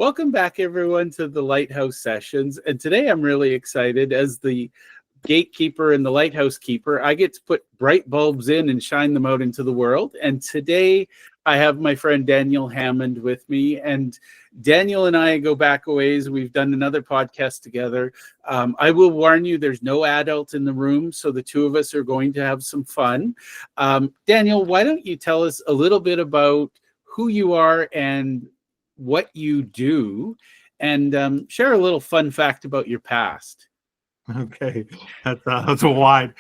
Welcome back, everyone, to the Lighthouse Sessions. And today I'm really excited as the gatekeeper and the lighthouse keeper. I get to put bright bulbs in and shine them out into the world. And today I have my friend Daniel Hammond with me. And Daniel and I go back a ways. We've done another podcast together. I will warn you, there's no adult in the room, so the two of us are going to have some fun. Daniel, why don't you tell us a little bit about who you are and what you do, and share a little fun fact about your past. Okay, that's a wide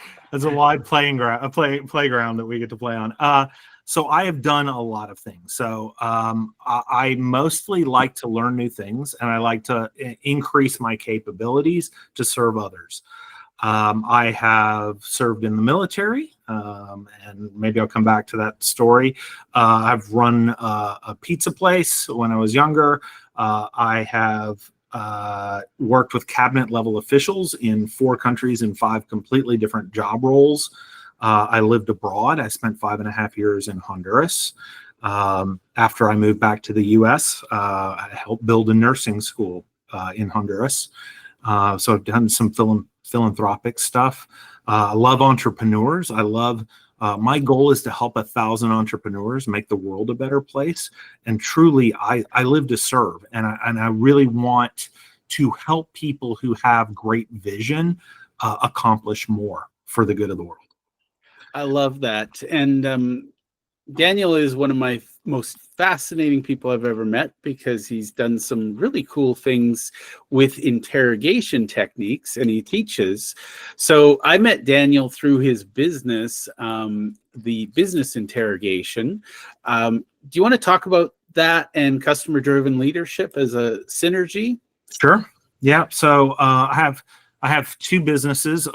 playground that we get to play on. So I have done a lot of things. So I mostly like to learn new things, and I like to increase my capabilities to serve others. I have served in the military, and maybe I'll come back to that story. I've run a pizza place when I was younger. I have worked with cabinet level officials in 4 countries in 5 completely different job roles. I lived abroad. I spent 5.5 years in Honduras. After I moved back to the US, I helped build a nursing school in Honduras. So I've done some philanthropic stuff. I love entrepreneurs. My goal is to help 1,000 entrepreneurs make the world a better place. And truly, I live to serve. And I really want to help people who have great vision accomplish more for the good of the world. I love that. And Daniel is one of my most fascinating people I've ever met, because he's done some really cool things with interrogation techniques, and he teaches. So I met Daniel through his business, the business interrogation. Do you want to talk about that and customer-driven leadership as a synergy? Sure. Yeah. So I have 2 businesses.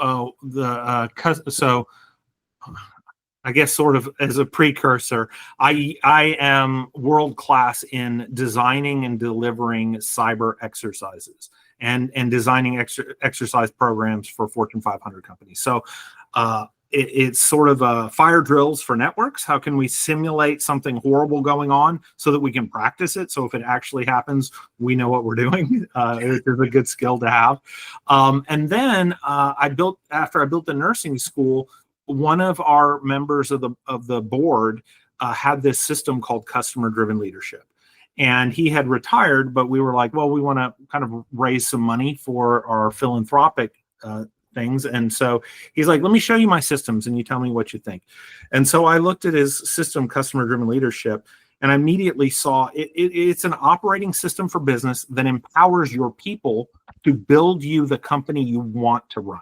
I guess sort of as a precursor, I am world class in designing and delivering cyber exercises and designing exercise programs for Fortune 500 companies. So it's sort of fire drills for networks. How can we simulate something horrible going on so that we can practice it? So if it actually happens, we know what we're doing. It's a good skill to have. And then after I built the nursing school, one of our members of the board had this system called customer-driven leadership. And he had retired, but we were like, well, we want to kind of raise some money for our philanthropic things. And so he's like, let me show you my systems and you tell me what you think. And so I looked at his system, customer-driven leadership, and I immediately saw it's an operating system for business that empowers your people to build you the company you want to run.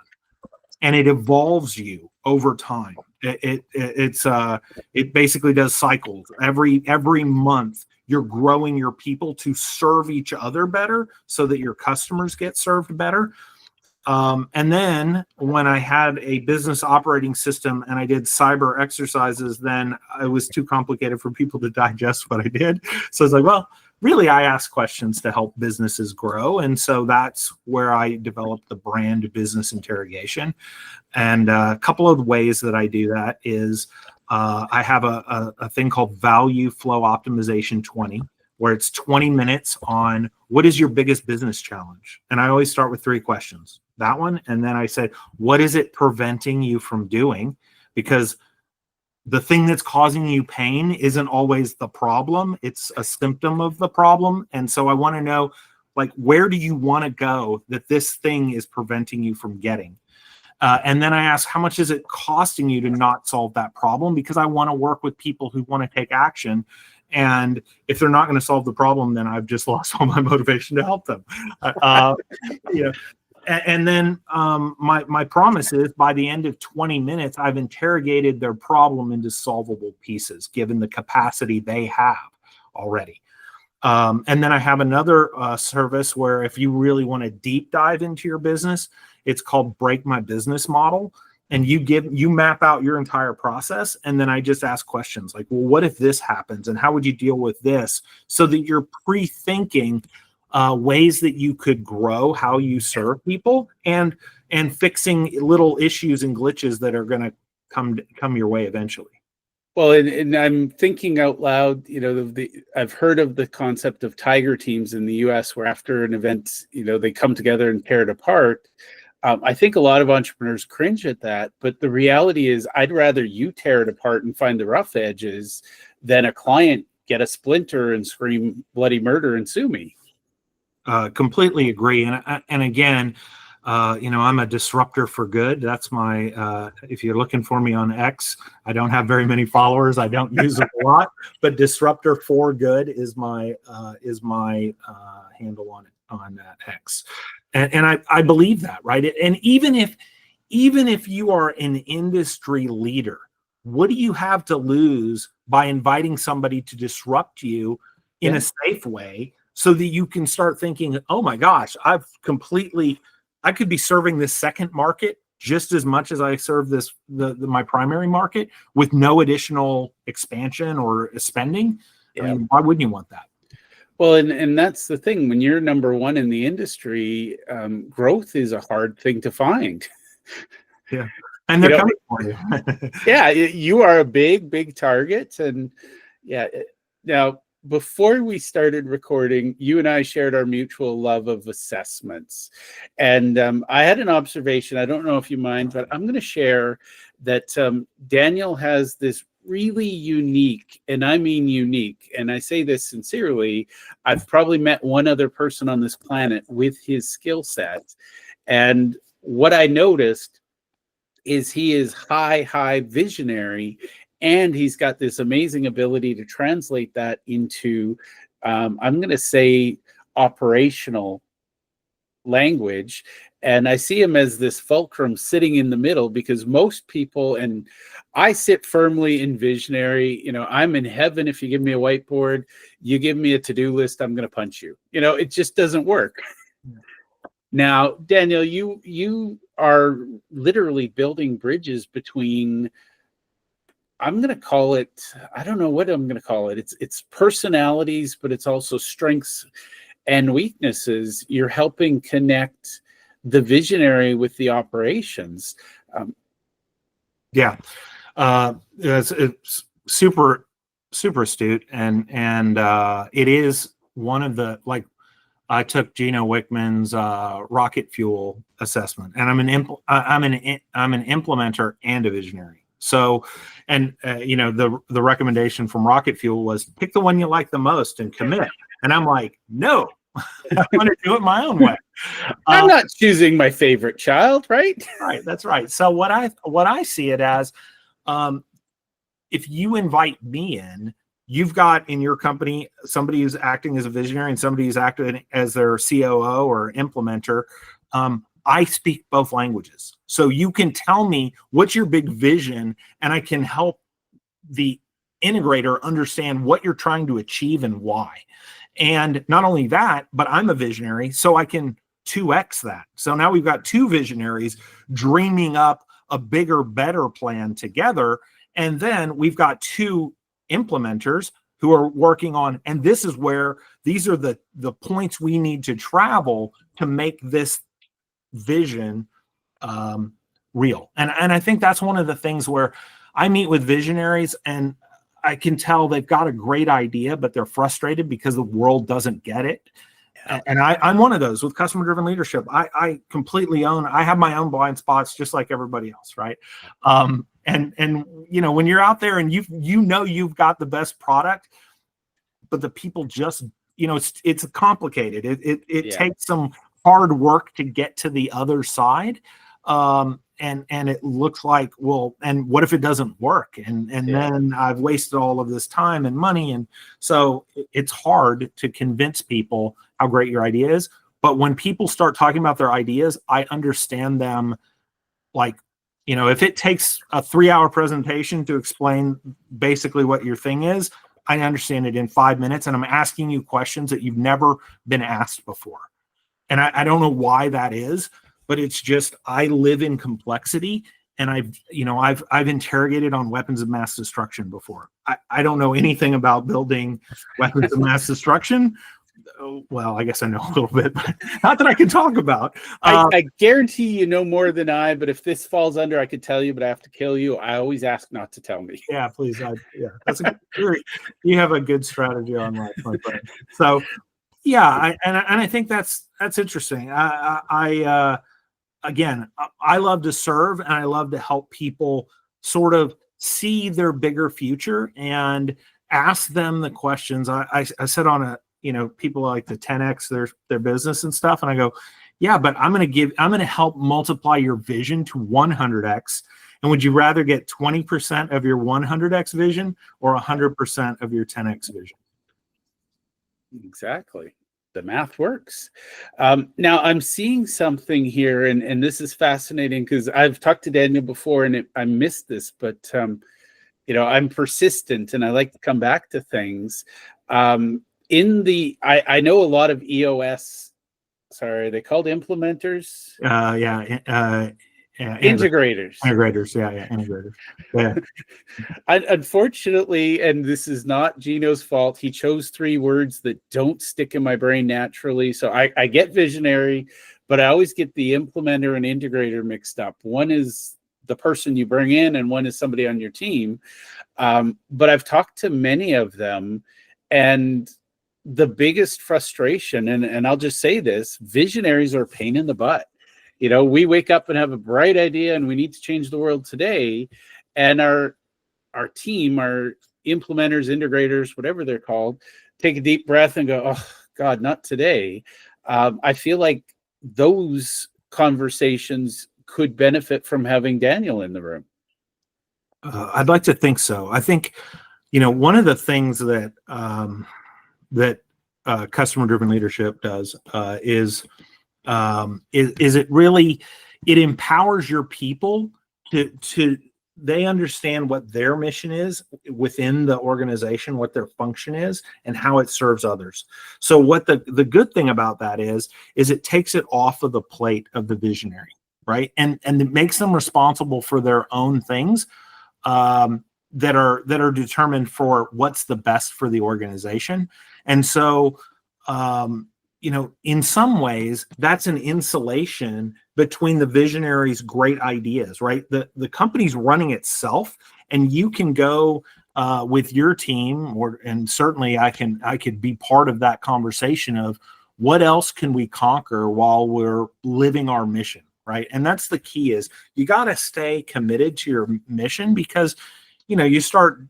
And it evolves you over time. It basically does cycles. Every month, you're growing your people to serve each other better so that your customers get served better. And then when I had a business operating system and I did cyber exercises, then it was too complicated for people to digest what I did. So I was like, well, really, I ask questions to help businesses grow. And so that's where I developed the brand business interrogation. And a couple of ways that I do that is I have a thing called Value Flow Optimization 20, where it's 20 minutes on what is your biggest business challenge? And I always start with 3 questions. That one. And then I said, what is it preventing you from doing? Because the thing that's causing you pain isn't always the problem. It's a symptom of the problem. And so I want to know, like, where do you want to go that this thing is preventing you from getting? And then I ask, how much is it costing you to not solve that problem? Because I want to work with people who want to take action. And if they're not going to solve the problem, then I've just lost all my motivation to help them. And then my promise is by the end of 20 minutes, I've interrogated their problem into solvable pieces, given the capacity they have already. And then I have another service where if you really want to deep dive into your business, it's called Break My Business Model. And you map out your entire process. And then I just ask questions like, well, what if this happens? And how would you deal with this? So that you're pre-thinking ways that you could grow how you serve people and fixing little issues and glitches that are going to come your way eventually. Well, and I'm thinking out loud, I've heard of the concept of tiger teams in the US where after an event, they come together and tear it apart. I think a lot of entrepreneurs cringe at that, but the reality is I'd rather you tear it apart and find the rough edges than a client get a splinter and scream bloody murder and sue me. Completely agree. And again, I'm a disruptor for good. That's my, if you're looking for me on X, I don't have very many followers. I don't use it a lot, but disruptor for good is my handle on X. And I believe that, right? And even if you are an industry leader, what do you have to lose by inviting somebody to disrupt you in a safe way so that you can start thinking, oh my gosh, I could be serving this second market just as much as I serve my primary market with no additional expansion or spending. I mean, why wouldn't you want that? Well, and that's the thing. When you're number one in the industry, growth is a hard thing to find. Yeah. And they're coming for you. Yeah, you are a big target. And now, before we started recording, you and I shared our mutual love of assessments. And I had an observation. I don't know if you mind, but I'm going to share that Daniel has this really unique, and I mean unique, and I say this sincerely, I've probably met one other person on this planet with his skill set. And what I noticed is he is high visionary, and he's got this amazing ability to translate that into, I'm going to say, operational language. And I see him as this fulcrum sitting in the middle, because most people, and I sit firmly in visionary, I'm in heaven. If you give me a whiteboard, you give me a to-do list, I'm going to punch you. It just doesn't work. Now, Daniel, you are literally building bridges between, I'm going to call it, I don't know what I'm going to call it. It's personalities, but it's also strengths and weaknesses. You're helping connect the visionary with the operations. It's super astute, and it is one of the, like, I took Gino Wickman's rocket fuel assessment, and I'm an implementer and a visionary. So, and the recommendation from Rocket Fuel was pick the one you like the most and commit. And I'm like, no, I want to do it my own way. I'm not choosing my favorite child, right? Right, that's right. So what I see it as, if you invite me in, you've got in your company somebody who's acting as a visionary and somebody who's acting as their COO or implementer. I speak both languages. So you can tell me what's your big vision, and I can help the integrator understand what you're trying to achieve and why. And not only that, but I'm a visionary, so I can 2x that. So now we've got two visionaries dreaming up a bigger, better plan together. And then we've got two implementers who are working on, and this is where these are the points we need to travel to make this vision real. And I think that's one of the things where I meet with visionaries and I can tell they've got a great idea, but they're frustrated because the world doesn't get it. And I'm one of those with customer-driven leadership. I completely I have my own blind spots just like everybody else, right? And when you're out there and you've got the best product, but the people just, it's complicated. It takes some hard work to get to the other side. And it looks like, well, and what if it doesn't work? And then I've wasted all of this time and money. And so it's hard to convince people how great your idea is. But when people start talking about their ideas, I understand them. Like, if it takes a 3-hour presentation to explain basically what your thing is, I understand it in 5 minutes. And I'm asking you questions that you've never been asked before. And I don't know why that is, but it's just, I live in complexity, and I've interrogated on weapons of mass destruction before. I don't know anything about building weapons of mass destruction, well, I guess I know a little bit, but not that I can talk about. I guarantee you know more than I, but if this falls under, I could tell you, but I have to kill you. I always ask not to tell me. Yeah, please. That's a you have a good strategy on life, my friend. So, yeah, I think that's interesting. Again, I love to serve, and I love to help people sort of see their bigger future and ask them the questions. I said on a, people like to 10x their business and stuff, and I go, yeah, but I'm going to help multiply your vision to 100x. And would you rather get 20% of your 100x vision or 100% of your 10x vision? Exactly. The math works. Now I'm seeing something here, and this is fascinating because I've talked to Daniel before, and I missed this, but I'm persistent and I like to come back to things. I know a lot of EOS. Sorry, are they called implementers? Integrators. Integrators. Yeah. Unfortunately, and this is not Gino's fault, he chose 3 words that don't stick in my brain naturally. So I get visionary, but I always get the implementer and integrator mixed up. One is the person you bring in, and one is somebody on your team. But I've talked to many of them, and the biggest frustration, and I'll just say this, visionaries are a pain in the butt. We wake up and have a bright idea and we need to change the world today. And our team, our implementers, integrators, whatever they're called, take a deep breath and go, oh, God, not today. I feel like those conversations could benefit from having Daniel in the room. I'd like to think so. I think, one of the things that customer-driven leadership does is it empowers your people to they understand what their mission is within the organization, what their function is, and how it serves others. So what the good thing about that is it takes it off of the plate of the visionary, right? And it makes them responsible for their own things that are determined for what's the best for the organization. And so in some ways, that's an insulation between the visionary's great ideas, right? The company's running itself, and you can go with your team, and certainly I could be part of that conversation of what else can we conquer while we're living our mission, right? And that's the key, is you got to stay committed to your mission, because you start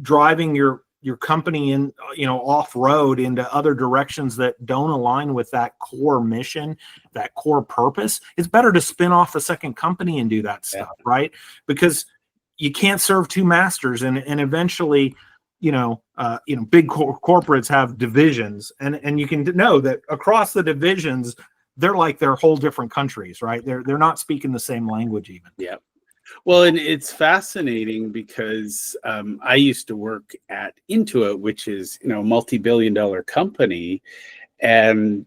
driving your company in, off road into other directions that don't align with that core mission, that core purpose. It's better to spin off a second company and do that stuff, right? Because you can't serve 2 masters, and eventually, big corporates have divisions, and you can know that across the divisions, they're whole different countries, right? They're not speaking the same language even. Yeah. Well, and it's fascinating because I used to work at Intuit, which is, a multi-billion-dollar company. And,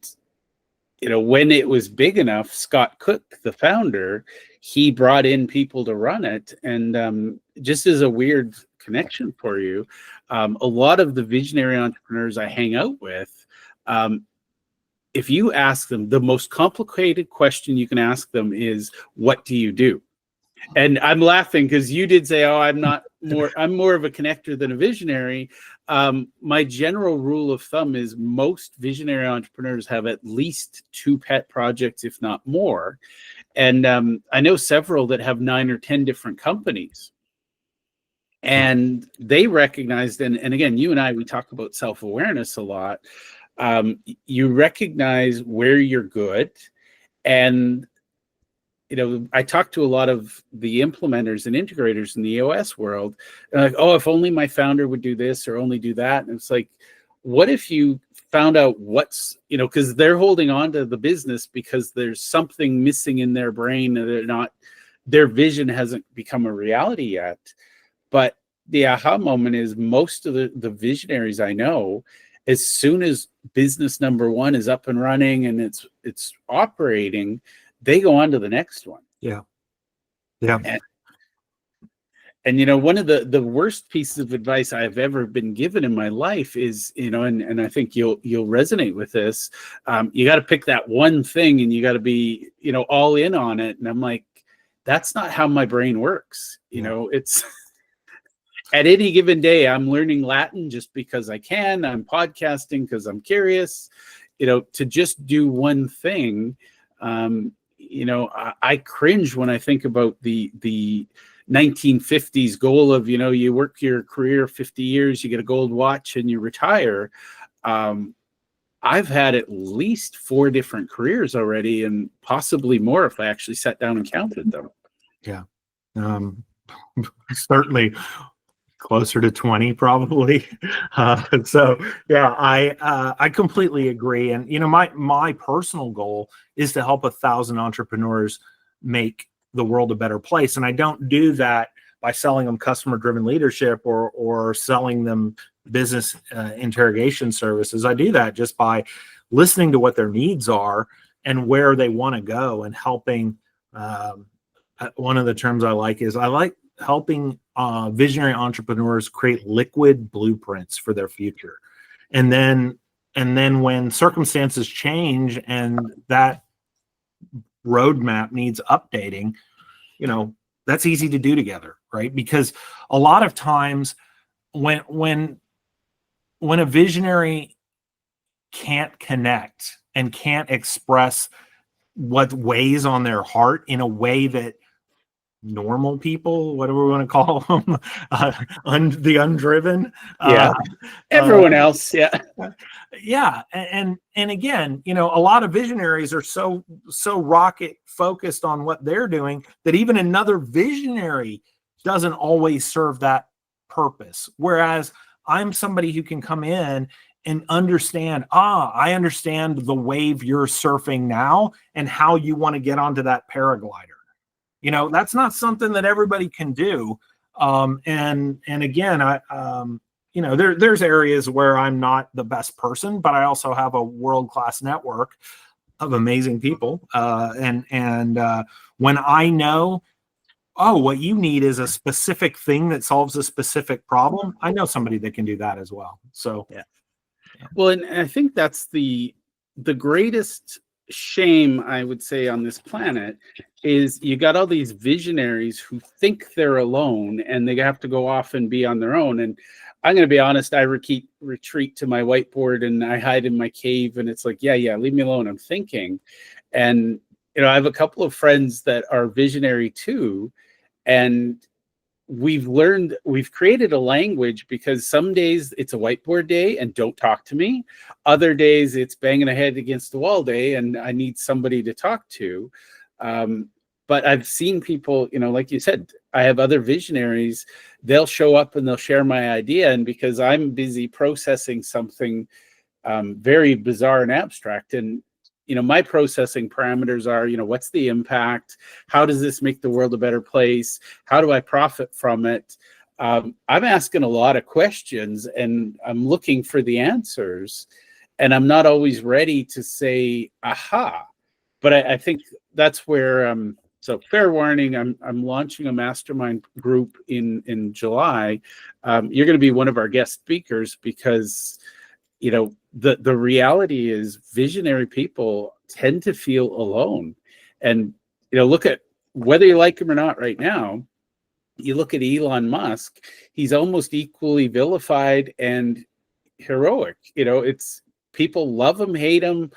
when it was big enough, Scott Cook, the founder, he brought in people to run it. And just as a weird connection for you, a lot of the visionary entrepreneurs I hang out with, if you ask them, the most complicated question you can ask them is, what do you do? And I'm laughing because you did say, I'm more of a connector than a visionary. My general rule of thumb is most visionary entrepreneurs have at least 2 pet projects, if not more. And I know several that have 9 or 10 different companies. And they recognized, and again, you and I, we talk about self-awareness a lot. You recognize where you're good. And I talk to a lot of the implementers and integrators in the EOS world, and like, oh, if only my founder would do this or only do that. And it's like, what if you found out what's, because they're holding on to the business because there's something missing in their brain, and their vision hasn't become a reality yet. But the aha moment is most of the visionaries I know, as soon as business number 1 is up and running and it's operating, they go on to the next one. Yeah. And, one of the worst pieces of advice I've ever been given in my life is, and I think you'll resonate with this. You got to pick that one thing and you got to be, all in on it. And I'm like, that's not how my brain works. It's at any given day, I'm learning Latin just because I can. I'm podcasting because I'm curious, to just do one thing. I cringe when I think about the 1950s goal of, you work your career 50 years, you get a gold watch and you retire. I've had at least 4 different careers already, and possibly more if I actually sat down and counted them. Yeah. Certainly closer to 20 probably. So yeah, I completely agree. And, my personal goal is to help 1,000 entrepreneurs make the world a better place. And I don't do that by selling them customer driven leadership or selling them business interrogation services. I do that just by listening to what their needs are and where they want to go, and helping. One of the terms I like helping visionary entrepreneurs create liquid blueprints for their future. And then when circumstances change and that roadmap needs updating, that's easy to do together, right? Because a lot of times when a visionary can't connect and can't express what weighs on their heart in a way that normal people, whatever we want to call them, the undriven, everyone else, yeah. And again, a lot of visionaries are so rocket focused on what they're doing that even another visionary doesn't always serve that purpose. Whereas I'm somebody who can come in and understand, I understand the wave you're surfing now and how you want to get onto that paraglider. That's not something that everybody can do. And again, there's areas where I'm not the best person, but I also have a world-class network of amazing people. And when I know, what you need is a specific thing that solves a specific problem, I know somebody that can do that as well. So, yeah. Well, and I think that's the greatest shame, I would say, on this planet is you got all these visionaries who think they're alone and they have to go off and be on their own. And I'm going to be honest, I retreat to my whiteboard and I hide in my cave, and it's like, yeah, leave me alone, I'm thinking. And I have a couple of friends that are visionary too, and we've created a language, because some days it's a whiteboard day and don't talk to me. Other days it's banging a head against the wall day and I need somebody to talk to. But I've seen people, like you said, I have other visionaries, they'll show up and they'll share my idea. And because I'm busy processing something very bizarre and abstract, and my processing parameters are, what's the impact? How does this make the world a better place? How do I profit from it? I'm asking a lot of questions and I'm looking for the answers, and I'm not always ready to say, aha. But I think that's where, so fair warning, I'm launching a mastermind group in July. You're going to be one of our guest speakers, because the reality is visionary people tend to feel alone. And look at, whether you like him or not right now, you look at Elon Musk, he's almost equally vilified and heroic. It's, people love him, hate him.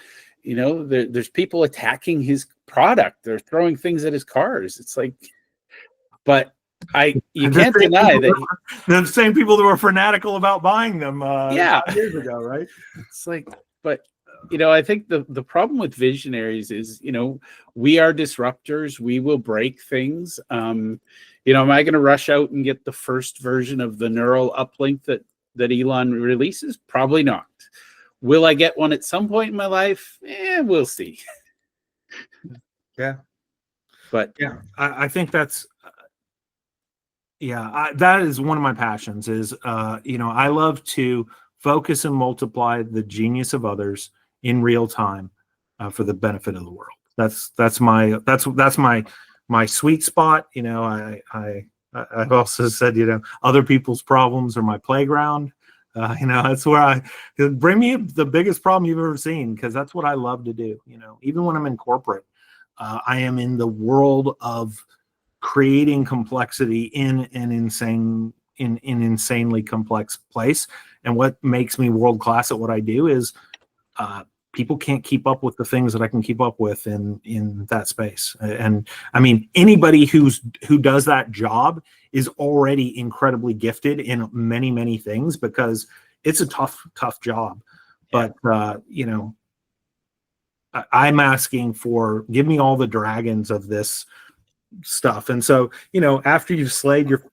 There's people attacking his product, they're throwing things at his cars. It's like, but you can't deny that the same people that were fanatical about buying them 5 years ago, right? It's like, but I think the problem with visionaries is, we are disruptors, we will break things. Am I going to rush out and get the first version of the neural uplink that Elon releases? Probably not. Will I get one at some point in my life? We'll see. Yeah. But yeah, I think that's, that is one of my passions is, I love to focus and multiply the genius of others in real time for the benefit of the world. That's my sweet spot. I I've also said, other people's problems are my playground. That's where bring me the biggest problem you've ever seen, because that's what I love to do. Even when I'm in corporate, I am in the world of creating complexity in an insanely complex place. And what makes me world class at what I do is people can't keep up with the things that I can keep up with in that space. And I mean, anybody who does that job is already incredibly gifted in many, many things, because it's a tough job. But, I'm asking for, give me all the dragons of this stuff. And so, after you've slayed your,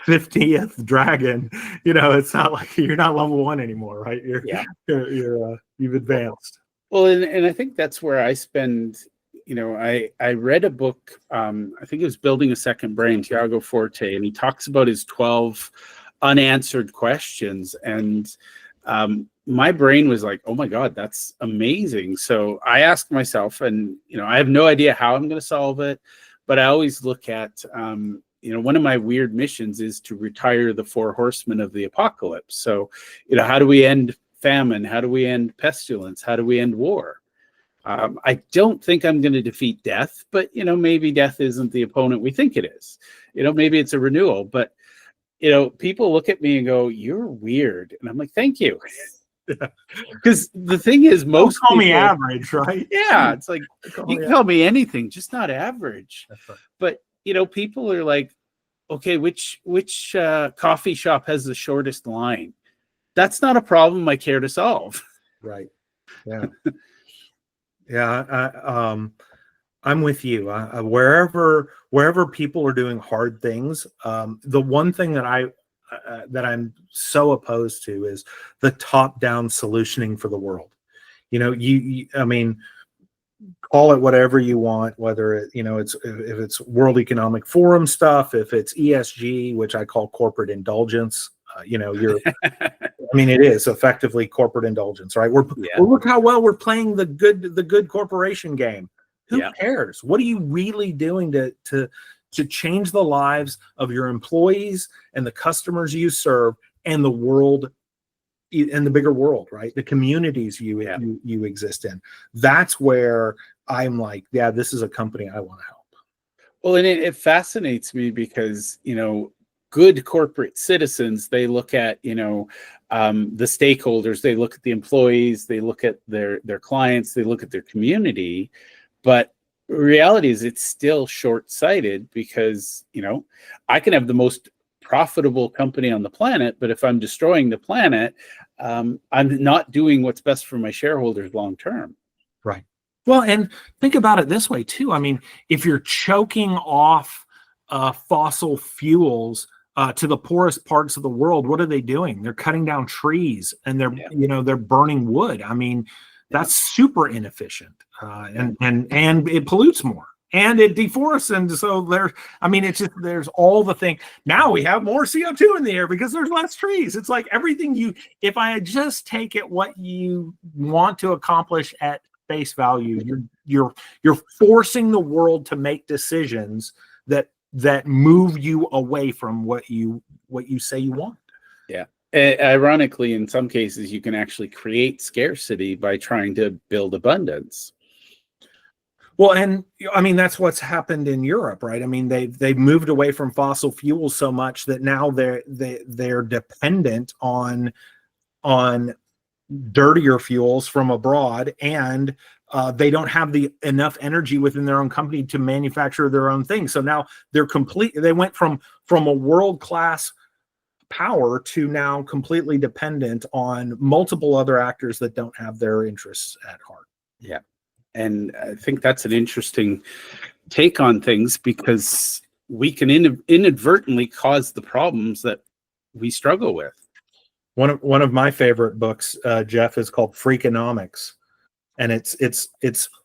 50th dragon, it's not like you're not level 1 anymore, right? You've advanced. Well, and I think that's where I spend, I read a book, I think it was Building a Second Brain, Tiago Forte, and he talks about his 12 unanswered questions. And my brain was like, oh my God, that's amazing. So I asked myself, and, I have no idea how I'm going to solve it, but I always look at, one of my weird missions is to retire the 4 horsemen of the apocalypse. So, how do we end famine? How do we end pestilence? How do we end war? I don't think I'm going to defeat death, but, maybe death isn't the opponent we think it is. Maybe it's a renewal, but, people look at me and go, you're weird. And I'm like, thank you. Because the thing is, most don't call people, me average, right? Yeah, it's like, you can call me anything, just not average. That's right. But, people are like, okay, which coffee shop has the shortest line? That's not a problem I care to solve. Right. Yeah. Yeah. I'm with you. Wherever people are doing hard things, the one thing that I'm so opposed to is the top-down solutioning for the world. I mean, call it whatever you want, whether it's if it's World Economic Forum stuff, if it's ESG, which I call corporate indulgence. It is effectively corporate indulgence, right? Well, look how well we're playing the good corporation game. Who cares? What are you really doing to change the lives of your employees and the customers you serve and the world, and the bigger world, right? The communities you exist in. That's where I'm like, yeah, this is a company I want to help. Well, and it fascinates me because, good corporate citizens, they look at, the stakeholders, they look at the employees, they look at their clients, they look at their community. But reality is it's still short-sighted because, I can have the most profitable company on the planet, but if I'm destroying the planet, I'm not doing what's best for my shareholders long-term. Right. Well, and think about it this way too. I mean, if you're choking off fossil fuels to the poorest parts of the world, what are they doing? They're cutting down trees and they're burning wood. I mean, that's super inefficient, and it pollutes more and it deforests. And so there's all the thing. Now we have more CO2 in the air because there's less trees. It's like everything if I just take it what you want to accomplish at face value, you're forcing the world to make decisions that move you away from what you say you want. Yeah. Ironically, in some cases, you can actually create scarcity by trying to build abundance. Well, and I mean, that's what's happened in Europe, right? I mean, they've moved away from fossil fuels so much that now they're dependent on dirtier fuels from abroad, and they don't have enough energy within their own company to manufacture their own things. So now they went from a world-class power to now completely dependent on multiple other actors that don't have their interests at heart. Yeah. And I think that's an interesting take on things, because we can inadvertently cause the problems that we struggle with. One of my favorite books, Jeff, is called Freakonomics, and it's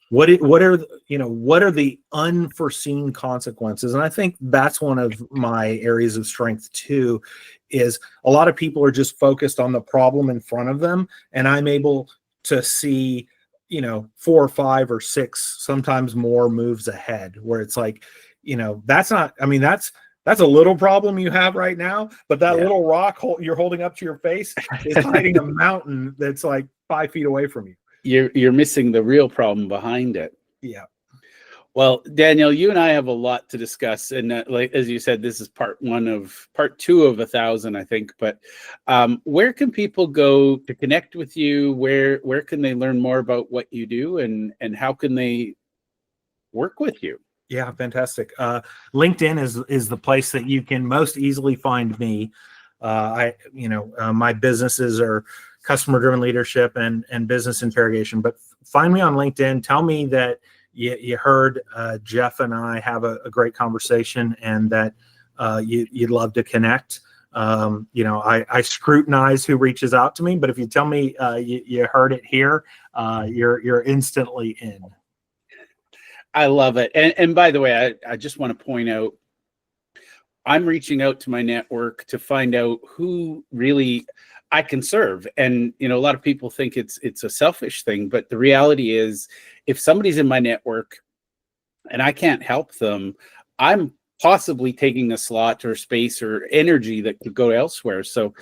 what are the unforeseen consequences. And I think that's one of my areas of strength too, is a lot of people are just focused on the problem in front of them, and I'm able to see 4 or 5 or 6, sometimes more moves ahead, where it's like, that's not, I mean, that's That's a little problem you have right now, but that Yeah. little rock you're holding up to your face is hiding a mountain that's like 5 feet away from you. You're missing the real problem behind it. Yeah. Well, Daniel, you and I have a lot to discuss, and like as you said, this is part 2 of 1,000, I think. But where can people go to connect with you? Where can they learn more about what you do, and how can they work with you? Yeah, fantastic. LinkedIn is the place that you can most easily find me. My businesses are customer-driven leadership and business interrogation. But find me on LinkedIn. Tell me that you heard Jeff and I have a great conversation, and that you'd love to connect. I scrutinize who reaches out to me, but if you tell me you heard it here, you're instantly in. I love it. And by the way, I just want to point out, I'm reaching out to my network to find out who really I can serve. And, a lot of people think it's a selfish thing, but the reality is, if somebody's in my network and I can't help them, I'm possibly taking a slot or space or energy that could go elsewhere. So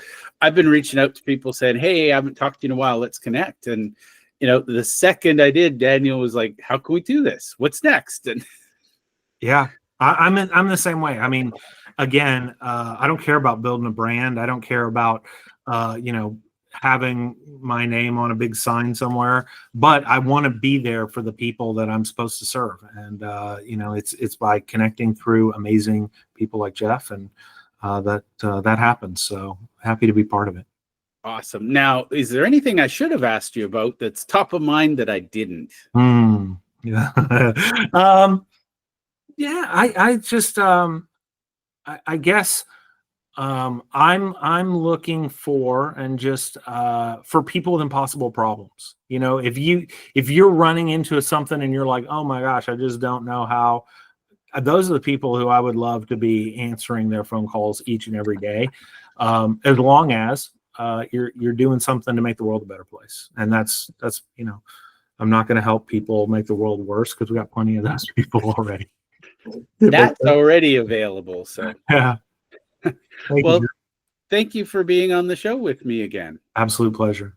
I've been reaching out to people saying, hey, I haven't talked to you in a while, let's connect. And the second I did, Daniel was like, how can we do this? What's next? And yeah, I'm the same way. I mean, again, I don't care about building a brand. I don't care about, having my name on a big sign somewhere, but I want to be there for the people that I'm supposed to serve. And, it's by connecting through amazing people like Jeff, and that happens. So happy to be part of it. awesome. Now, is there anything I should have asked you about that's top of mind that I didn't? Yeah. I just, I guess, I'm looking for, and just for people with impossible problems. If you're running into something and you're like, oh my gosh, I just don't know how. Those are the people who I would love to be answering their phone calls each and every day, as long as you're doing something to make the world a better place. And that's I'm not going to help people make the world worse, because we got plenty of those people already. That's already available. So yeah. Well, thank you for being on the show with me again. Absolute pleasure.